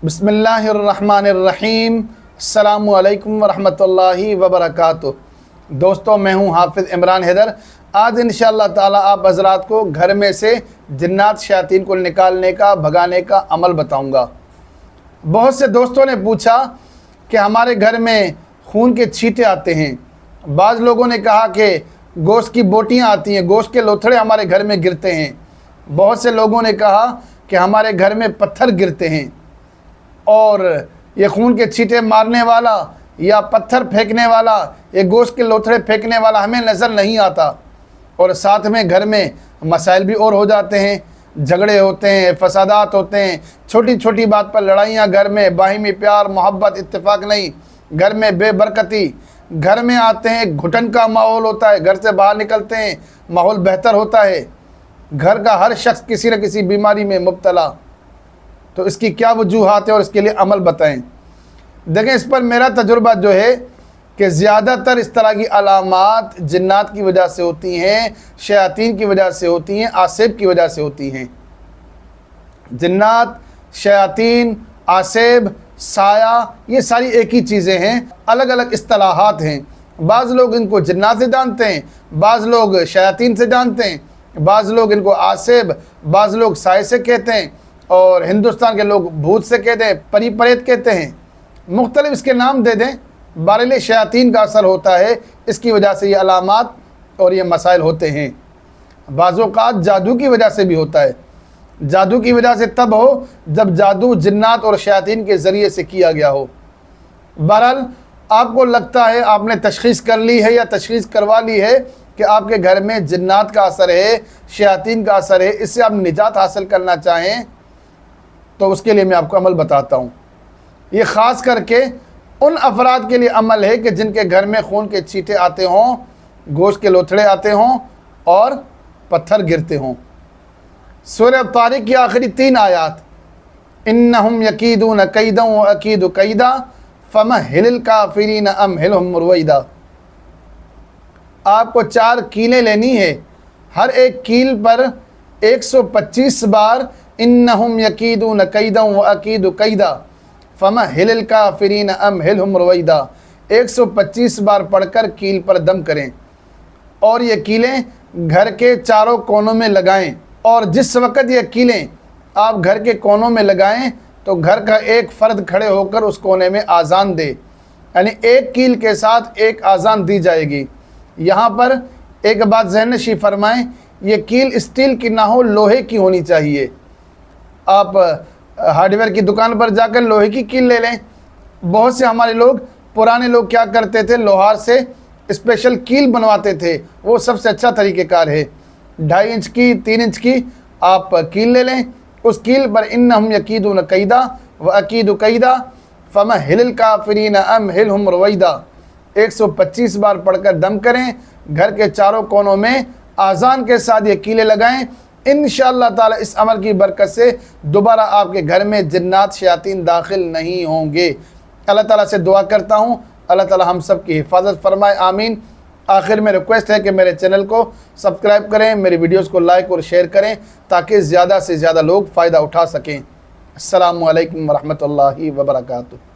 बिस्मिल्लाहिर्रहमानिर्रहीम। अस्सलामु अलैकुम वरहमतुल्लाहि वबरकातुह। दोस्तों, मैं हूँ हाफिज़ इमरान हैदर। आज इंशाअल्लाह ताला आप हज़रात को घर में से जिन्नात शयातीन को निकालने का, भगाने का अमल बताऊँगा। बहुत से दोस्तों ने पूछा कि हमारे घर में खून के छींटे आते हैं। बाज़ लोगों ने कहा कि गोश्त की बोटियाँ आती हैं, गोश्त के लोथड़े हमारे घर में गिरते हैं। बहुत से लोगों ने कहा कि हमारे घर में पत्थर गिरते हैं और ये खून के छींटे मारने वाला या पत्थर फेंकने वाला, ये गोश्त के लोथड़े फेंकने वाला हमें नज़र नहीं आता। और साथ में घर में मसाइल भी और हो जाते हैं, झगड़े होते हैं, फसादात होते हैं, छोटी छोटी बात पर लड़ाइयाँ, घर में बाहिमी प्यार मोहब्बत इत्तेफाक नहीं, घर में बेबरकती, घर में आते हैं घुटन का माहौल होता है, घर से बाहर निकलते हैं माहौल बेहतर होता है, घर का हर शख्स किसी न किसी बीमारी में मुब्तला। तो इसकी क्या वजूहात है और इसके लिए अमल बताएं। देखें, इस पर मेरा तजुर्बा जो है कि ज़्यादातर इस तरह की अलामात जिन्नात की वजह से होती हैं, शयातीन की वजह से होती हैं, आसेब की वजह से होती हैं। जिन्नात, शयातीन, आसेब, साया, ये सारी एक ही चीज़ें हैं, अलग अलग इस्तिलाहात हैं। बाज़ लोग इनको जिन्नात से जानते हैं, बाज़ लोग शयातीन से जानते हैं, बाज़ लोग इनको आसेब, बाज़ लोग साए से कहते हैं, और हिंदुस्तान के लोग भूत से कहते हैं, परी प्रेत कहते हैं। मुख्तलिफ इसके नाम दे दें, बारिल शयातीन का असर होता है, इसकी वजह से ये अलामात और ये मसाइल होते हैं। बाज़-ओ-क़ात जादू की वजह से भी होता है। जादू की वजह से तब हो जब जादू जिन्नात और शयातीन के ज़रिए से किया गया हो। बहरहाल, आपको लगता है आपने तशख़ीस कर ली है या तशख़ीस करवा ली है कि आपके घर में जिन्नात का असर है, शयातीन का असर है, इससे आप निजात हासिल करना चाहें तो उसके लिए मैं आपको अमल बताता हूँ। ये ख़ास करके उन अफराद के लिए अमल है कि जिनके घर में खून के छींटे आते हों, गोश्त के लोथड़े आते हों और पत्थर गिरते हों। सूरह तारिक की आखिरी 3 आयात, इन्नहुम यकीदून कैदन व अकीदु कैदा फमहिलिल काफिरीन अमहिलहुम रुवैदा। आपको 4 कीलें लेनी है, हर एक कील पर 125 बार इन्नहुम यकीदून कैदन व अकीदु कैदा फमहिलिल काफिरीन अमहिलहुम रुवैदा 125 बार पढ़कर कील पर दम करें और ये कीलें घर के चारों कोनों में लगाएं। और जिस वक़्त ये कीलें आप घर के कोनों में लगाएं तो घर का एक फ़र्द खड़े होकर उस कोने में आज़ान दे, यानी एक कील के साथ एक आज़ान दी जाएगी। यहाँ पर एक बात ज़हन नशीं फरमाएं, ये कील स्टील की ना हो, लोहे की होनी चाहिए। आप हार्डवेयर की दुकान पर जाकर लोहे की कील ले लें। बहुत से हमारे लोग, पुराने लोग क्या करते थे, लोहार से स्पेशल कील बनवाते थे, वो सबसे अच्छा तरीक़ेकार है। 2.5 इंच की, 3 इंच की आप कील ले लें। उस कील पर इन्नहुम यकीदून कैदा व अकीदु कैदा फमहिलिल काफिरीन अमहिलहुम रुवैदा 125 बार पढ़कर दम करें, घर के चारों कोनों में आज़ान के साथ ये कीलें लगाएं। इंशाअल्लाह ताला इस अमल की बरकत से दोबारा आपके घर में जिन्नात शयातीन दाखिल नहीं होंगे। अल्लाह ताला से दुआ करता हूँ, अल्लाह ताला हम सब की हिफाजत फरमाए, आमीन। आखिर में रिक्वेस्ट है कि मेरे चैनल को सब्सक्राइब करें, मेरी वीडियोस को लाइक और शेयर करें ताकि ज़्यादा से ज़्यादा लोग फ़ायदा उठा सकें। अस्सलामु अलैकुम वरहमतुल्लाहि वबरकातुहू।